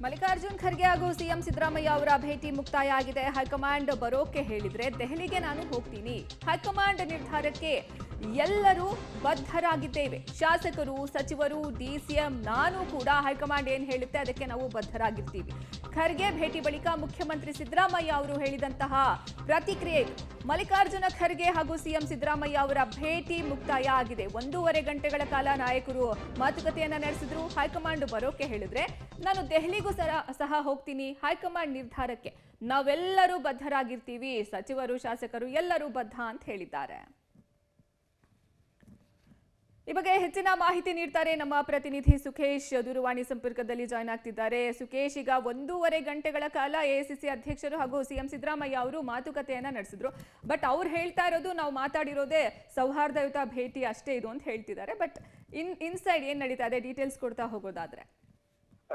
ಮಲ್ಲಿಕಾರ್ಜುನ್ ಖರ್ಗೆ ಹಾಗೂ ಸಿಎಂ ಸಿದ್ದರಾಮಯ್ಯ ಅವರ ಭೇಟಿ ಮುಕ್ತಾಯ ಆಗಿದೆ. ಹೈಕಮಾಂಡ್ ಬರೋಕೆ ಹೇಳಿದ್ರೆ ದೆಹಲಿಗೆ ನಾನು ಹೋಗ್ತೀನಿ. ಹೈಕಮಾಂಡ್ ನಿರ್ಧಾರಕ್ಕೆ ಎಲ್ಲರೂ ಬದ್ಧರಾಗಿದ್ದೇವೆ. ಶಾಸಕರು, ಸಚಿವರು, ಡಿಸಿಎಂ, ನಾನು ಕೂಡ ಹೈಕಮಾಂಡ್ ಏನ್ ಹೇಳುತ್ತೆ ಅದಕ್ಕೆ ನಾವು ಬದ್ಧರಾಗಿರ್ತೀವಿ. ಖರ್ಗೆ ಭೇಟಿ ಬಳಿಕ ಮುಖ್ಯಮಂತ್ರಿ ಸಿದ್ದರಾಮಯ್ಯ ಅವರು ಹೇಳಿದಂತಹ ಪ್ರತಿಕ್ರಿಯೆ. ಮಲ್ಲಿಕಾರ್ಜುನ ಖರ್ಗೆ ಹಾಗೂ ಸಿಎಂ ಸಿದ್ದರಾಮಯ್ಯ ಅವರ ಭೇಟಿ ಮುಕ್ತಾಯ ಆಗಿದೆ. 1.5 ಗಂಟೆಗಳ ಕಾಲ ನಾಯಕರು ಮಾತುಕತೆಯನ್ನ ನಡೆಸಿದ್ರು. ಹೈಕಮಾಂಡ್ ಬರೋಕೆ ಹೇಳಿದ್ರೆ ನಾನು ದೆಹಲಿಗೂ ಸಹ ಹೋಗ್ತೀನಿ. ಹೈಕಮಾಂಡ್ ನಿರ್ಧಾರಕ್ಕೆ ನಾವೆಲ್ಲರೂ ಬದ್ಧರಾಗಿರ್ತೀವಿ. ಸಚಿವರು, ಶಾಸಕರು ಎಲ್ಲರೂ ಬದ್ಧ ಅಂತ ಹೇಳಿದ್ದಾರೆ. ಈ ಬಗ್ಗೆ ಹೆಚ್ಚಿನ ಮಾಹಿತಿ ನೀಡ್ತಾರೆ ನಮ್ಮ ಪ್ರತಿನಿಧಿ ಸುಖೇಶ್. ದೂರವಾಣಿ ಸಂಪರ್ಕದಲ್ಲಿ ಜಾಯ್ನ್ ಆಗ್ತಿದ್ದಾರೆ. ಸುಖೇಶ್, ಈಗ 1.5 ಗಂಟೆಗಳ ಕಾಲ ಎಐಸಿಸಿ ಅಧ್ಯಕ್ಷರು ಹಾಗೂ ಸಿಎಂ ಸಿದ್ದರಾಮಯ್ಯ ಅವರು ಮಾತುಕತೆಯನ್ನ ನಡೆಸಿದ್ರು. ಬಟ್ ಅವ್ರು ಹೇಳ್ತಾ ಇರೋದು ನಾವು ಮಾತಾಡಿರೋದೇ ಸೌಹಾರ್ದಯುತ ಭೇಟಿ ಅಷ್ಟೇ ಇದು ಅಂತ ಹೇಳ್ತಿದ್ದಾರೆ. ಬಟ್ ಇನ್ಸೈಡ್ ಏನ್ ನಡೀತಾ ಇದೆ ಡೀಟೇಲ್ಸ್ ಕೊಡ್ತಾ ಹೋಗೋದಾದ್ರೆ?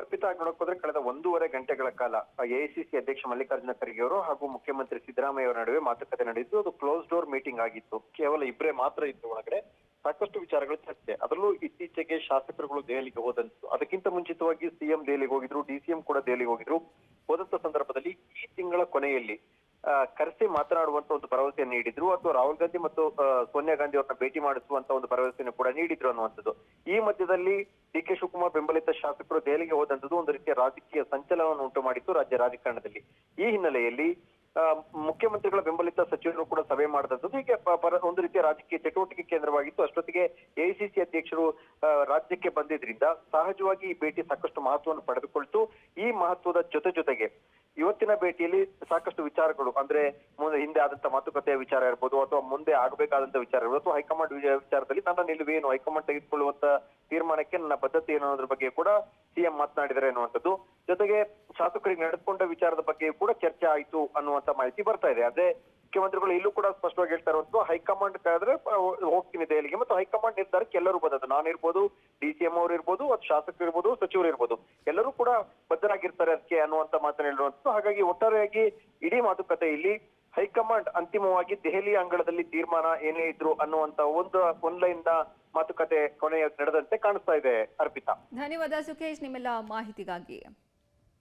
ಅರ್ಪಿತಾ, ನೋಡಕ್ ಹೋದ್ರೆ ಕಳೆದ 1.5 ಗಂಟೆಗಳ ಕಾಲ ಎಐಸಿಸಿ ಅಧ್ಯಕ್ಷ ಮಲ್ಲಿಕಾರ್ಜುನ ಖರ್ಗೆ ಅವರು ಹಾಗೂ ಮುಖ್ಯಮಂತ್ರಿ ಸಿದ್ದರಾಮಯ್ಯ ಅವರ ನಡುವೆ ಮಾತುಕತೆ ನಡೆಯಿತು. ಅದು ಕ್ಲೋಸ್ ಡೋರ್ ಮೀಟಿಂಗ್ ಆಗಿತ್ತು. ಕೇವಲ ಇಬ್ಬರೇ ಮಾತ್ರ ಇತ್ತು ಒಳಗಡೆ. ಸಾಕಷ್ಟು ವಿಚಾರಗಳು ಚರ್ಚೆ. ಅದರಲ್ಲೂ ಇತ್ತೀಚೆಗೆ ಶಾಸಕರುಗಳು ದೆಹಲಿಗೆ ಹೋದಂತು. ಅದಕ್ಕಿಂತ ಮುಂಚಿತವಾಗಿ ಸಿಎಂ ದೆಹಲಿಗೆ ಹೋಗಿದ್ರು, ಡಿಸಿಎಂ ಕೂಡ ದೆಹಲಿಗೆ ಹೋಗಿದ್ರು. ಹೋದಂತ ಸಂದರ್ಭದಲ್ಲಿ ಈ ತಿಂಗಳ ಕೊನೆಯಲ್ಲಿ ಕರೆಸಿ ಮಾತನಾಡುವಂತ ಒಂದು ಭರವಸೆಯನ್ನು ನೀಡಿದ್ರು. ಅಥವಾ ರಾಹುಲ್ ಗಾಂಧಿ ಮತ್ತು ಸೋನಿಯಾ ಗಾಂಧಿ ಅವರನ್ನ ಭೇಟಿ ಮಾಡಿಸುವಂತ ಒಂದು ಭರವಸೆಯನ್ನು ಕೂಡ ನೀಡಿದ್ರು ಅನ್ನುವಂಥದ್ದು. ಈ ಮಧ್ಯದಲ್ಲಿ ಡಿ.ಕೆ. ಶಿವಕುಮಾರ್ ಬೆಂಬಲಿತ ಶಾಸಕರು ದೆಹಲಿಗೆ ಹೋದಂಥದ್ದು ಒಂದು ರೀತಿಯ ರಾಜಕೀಯ ಸಂಚಲನವನ್ನು ಉಂಟು ಮಾಡಿತ್ತು ರಾಜ್ಯ ರಾಜಕಾರಣದಲ್ಲಿ. ಈ ಹಿನ್ನೆಲೆಯಲ್ಲಿ ಮುಖ್ಯಮಂತ್ರಿಗಳ ಬೆಂಬಲಿತ ಸಚಿವರು ಕೂಡ ಸಭೆ ಮಾಡಿದಂಥದ್ದು ಹೀಗೆ ಒಂದು ರೀತಿಯ ರಾಜಕೀಯ ಚಟುವಟಿಕೆ ಕೇಂದ್ರವಾಗಿತ್ತು. ಅಷ್ಟೊತ್ತಿಗೆ ಎಐಸಿಸಿ ಅಧ್ಯಕ್ಷರು ರಾಜ್ಯಕ್ಕೆ ಬಂದಿದ್ರಿಂದ ಸಹಜವಾಗಿ ಈ ಭೇಟಿ ಸಾಕಷ್ಟು ಮಹತ್ವವನ್ನು ಪಡೆದುಕೊಳ್ತು. ಈ ಮಹತ್ವದ ಜೊತೆಗೆ ಇವತ್ತಿನ ಭೇಟಿಯಲ್ಲಿ ಸಾಕಷ್ಟು ವಿಚಾರಗಳು, ಅಂದ್ರೆ ಹಿಂದೆ ಆದಂತ ಮಾತುಕತೆಯ ವಿಚಾರ ಇರ್ಬೋದು, ಅಥವಾ ಮುಂದೆ ಆಗಬೇಕಾದಂತ ವಿಚಾರ ಇರ್ಬೋದು, ಅಥವಾ ಹೈಕಮಾಂಡ್ ವಿಚಾರದಲ್ಲಿ ನನ್ನ ನಿಲುವೇನು, ಹೈಕಮಾಂಡ್ ತೆಗೆದುಕೊಳ್ಳುವಂತ ತೀರ್ಮಾನಕ್ಕೆ ನನ್ನ ಬದ್ಧತೆ ಏನು ಅನ್ನೋದ್ರ ಬಗ್ಗೆ ಕೂಡ ಸಿಎಂ ಮಾತನಾಡಿದರೆ ಅನ್ನುವಂಥದ್ದು. ಜೊತೆಗೆ ಶಾಸಕರಿಗೆ ನಡೆದುಕೊಂಡ ವಿಚಾರದ ಬಗ್ಗೆ ಕೂಡ ಚರ್ಚೆ ಆಯಿತು ಅನ್ನುವಂತ ಮಾಹಿತಿ ಬರ್ತಾ ಇದೆ. ಅದೇ ಮುಖ್ಯಮಂತ್ರಿಗಳು ಇಲ್ಲೂ ಕೂಡ ಸ್ಪಷ್ಟವಾಗಿ ಹೇಳ್ತಾ ಇರುವಂತದ್ದು, ಹೈಕಮಾಂಡ್ ಕಾದ್ರೆ ಹೋಗ್ತೀನಿ ದೆಹಲಿಗೆ, ಮತ್ತು ಹೈಕಮಾಂಡ್ ನಿರ್ಧಾರಕ್ಕೆ ಎಲ್ಲರೂ ಬದ್ಧತೆ, ನಾನಿರ್ಬೋದು, ಡಿಸಿಎಂ ಅವರು ಇರ್ಬೋದು, ಅಥವಾ ಶಾಸಕರು ಇರ್ಬೋದು, ಸಚಿವರು ಇರ್ಬೋದು, ಎಲ್ಲರೂ ಕೂಡ ಬದ್ಧರಾಗಿರ್ತಾರೆ ಅದಕ್ಕೆ ಅನ್ನುವಂತ ಮಾತನ್ನ ಹೇಳಿರುವಂತದ್ದು. ಹಾಗಾಗಿ ಒಟ್ಟಾರೆಯಾಗಿ ಇಡೀ ಮಾತುಕತೆ ಇಲ್ಲಿ ಹೈಕಮಾಂಡ್ ಅಂತಿಮವಾಗಿ ದೆಹಲಿ ಅಂಗಳದಲ್ಲಿ ತೀರ್ಮಾನ ಏನೇ ಇದ್ರು ಅನ್ನುವಂತ ಒಂದು ಲೈನ್ ಮಾತುಕತೆ ಕೊನೆಯ ನಡೆದಂತೆ ಕಾಣಿಸ್ತಾ ಇದೆ. ಅರ್ಪಿತಾ, ಧನ್ಯವಾದ ಸುಖೇಶ್ ನಿಮ್ಮೆಲ್ಲ ಮಾಹಿತಿಗಾಗಿ.